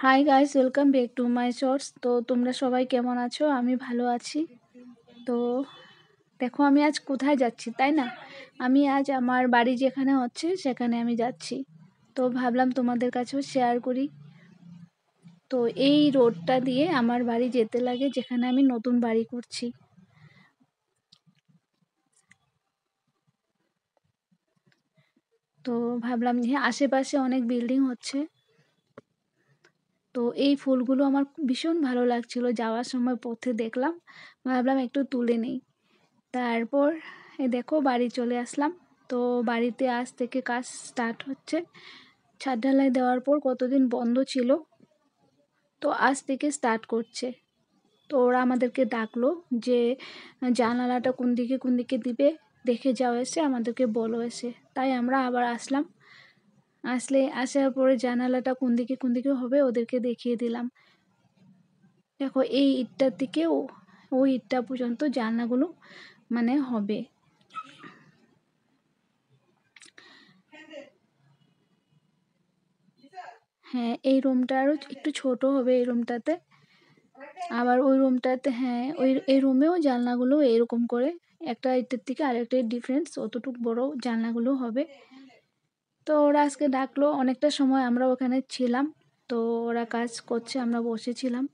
High guys, welcome back to my shorts. তো তোমরা সবাই কেমন আছো? আমি ভালো আছি। তো দেখো আমি আজ কোথায় যাচ্ছি, তাই না? আমি আজ আমার বাড়ি যেখানে হচ্ছে সেখানে আমি যাচ্ছি। তো ভাবলাম তোমাদের কাছেও শেয়ার করি। তো এই রোডটা দিয়ে আমার বাড়ি যেতে লাগে, যেখানে আমি নতুন বাড়ি করছি। তো ভাবলাম যে আশেপাশে অনেক বিল্ডিং হচ্ছে, তো এই ফুলগুলো আমার ভীষণ ভালো লাগছিল। যাওয়ার সময় পথে দেখলাম, ভাবলাম একটু তুলে নেই। তারপর দেখো বাড়ি চলে আসলাম। তো বাড়িতে আজ থেকে কাজ স্টার্ট হচ্ছে। ছাদ ঢালাই দেওয়ার পর কতদিন বন্ধ ছিল, তো আজ থেকে স্টার্ট করছে। তো ওরা আমাদেরকে ডাকলো যে জানালাটা কোন দিকে দিবে দেখে যাও, এসে আমাদেরকে বলো এসে। তাই আমরা আবার আসলাম। আসার পরে জানালাটা কোন দিকে হবে ওদেরকে দেখিয়ে দিলাম। দেখো এই ইটটার থেকে ওই ইটটা পর্যন্ত জানলাগুলো হবে। হ্যাঁ, এই রুমটা আরও একটু ছোট হবে এই রুমটাতে। আবার ওই রুমটাতে, হ্যাঁ, এই রুমেও জানলাগুলো এরকম করে একটা ইটের থেকে আরেকটা ডিফারেন্স, অতটুকু বড় জানলাগুলো হবে। তো ওরা আজকে ডাকলো, অনেকটা সময় আমরা ওখানে ছিলাম। তো ওরা কাজ করছে, আমরা বসেছিলাম।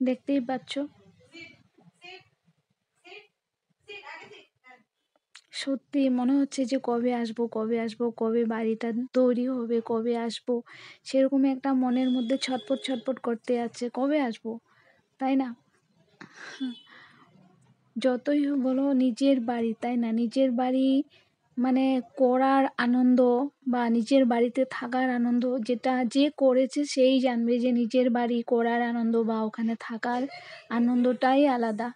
দেখতেই পাচ্ছ, সত্যি মনে হচ্ছে যে কবে আসবো, কবে বাড়িটা তৈরি হবে, কবে আসবো, সেরকম একটা মনের মধ্যে ছটপট করতে আছে, কবে আসবো, তাই না? যতই বলো নিজের বাড়ি, তাই না? নিজের বাড়ি করার আনন্দ বা নিজের বাড়িতে থাকার আনন্দ, যেটা যে করেছে সেই জানবে যে নিজের বাড়ি করার আনন্দ বা ওখানে থাকার আনন্দটাই আলাদা।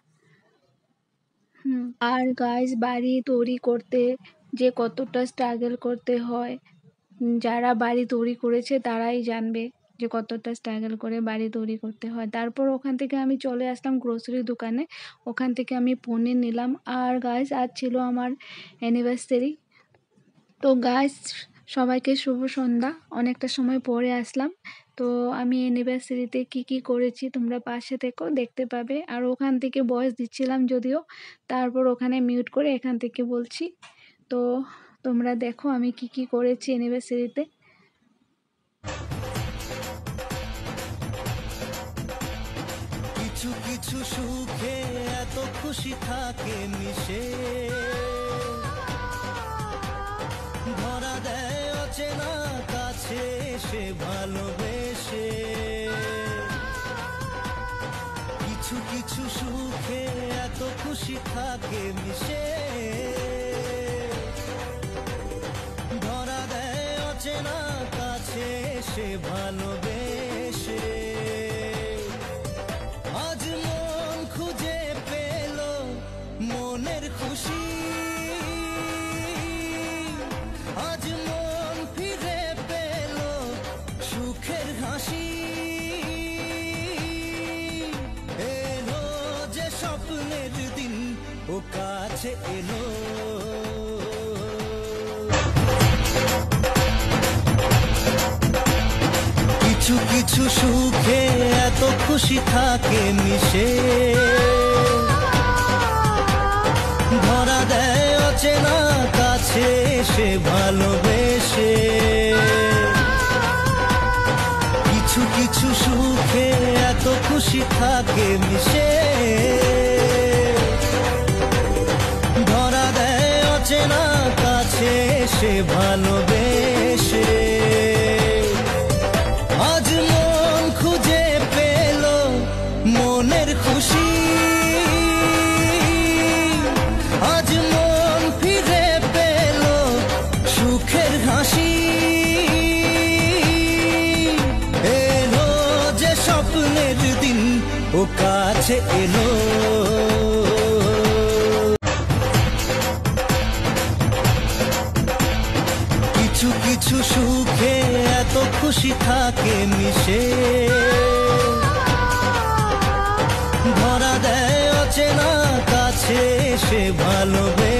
আর গাইস, বাড়ি তৈরি করতে যে কতটা স্ট্রাগল করতে হয়, যারা বাড়ি তৈরি করেছে তারাই জানবে যে কতটা স্ট্রাগল করে বাড়ি তৈরি করতে হয়। তারপর ওখান থেকে আমি চলে আসলাম গ্রোসারি দোকানে। ওখান থেকে আমি পনির নিলাম। আর গাইস, আজ ছিল আমার অ্যানিভার্সারি। তো গাইস, সবাইকে শুভ সন্ধ্যা। অনেকটা সময় পরে আসলাম। তো আমি অ্যানিভার্সারিতে কি করেছি তোমরা পাশে থেকো, দেখতে পাবে। আর ওখান থেকে ভয়েস দিচ্ছিলাম যদিও, তারপর ওখানে মিউট করে এখান থেকে বলছি। তো তোমরা দেখো আমি কি করেছি অ্যানিভার্সারিতে। কিছু কিছু সুখে এত খুশি থাকে মিশে, ধরা দেয় অচেনা কাছে সে ভালোবেসে। কিছু কিছু সুখে এত খুশি থাকে মিশে, ধরা দেয় অচেনা কাছে সে ভালোবেসে। আজ মন খুঁজে পেল মনের খুশি, আজ মন ফিরে পেল সুখের হাসি। এলো যে স্বপ্নের দিন, ও কাছে এলো। কিছু কিছু সুখে এত খুশি থাকে মিশে, ধরা দেয় অচেনা কাছে সে ভালোবেসে। কিছু কিছু সুখে এত খুশি থাকে মিশে, ধরা দেয় অচেনা কাছে সে ভালোবেসে। আজ মন খুঁজে পেল মনের খুশি, আজ মন ফিরে পেল সুখের হাসি। এলো যে স্বপ্নের দিন, ও কাছে এলো। কিছু কিছু সুখে এত খুশি থাকে মিশে, ধরা সে ভালোবেসে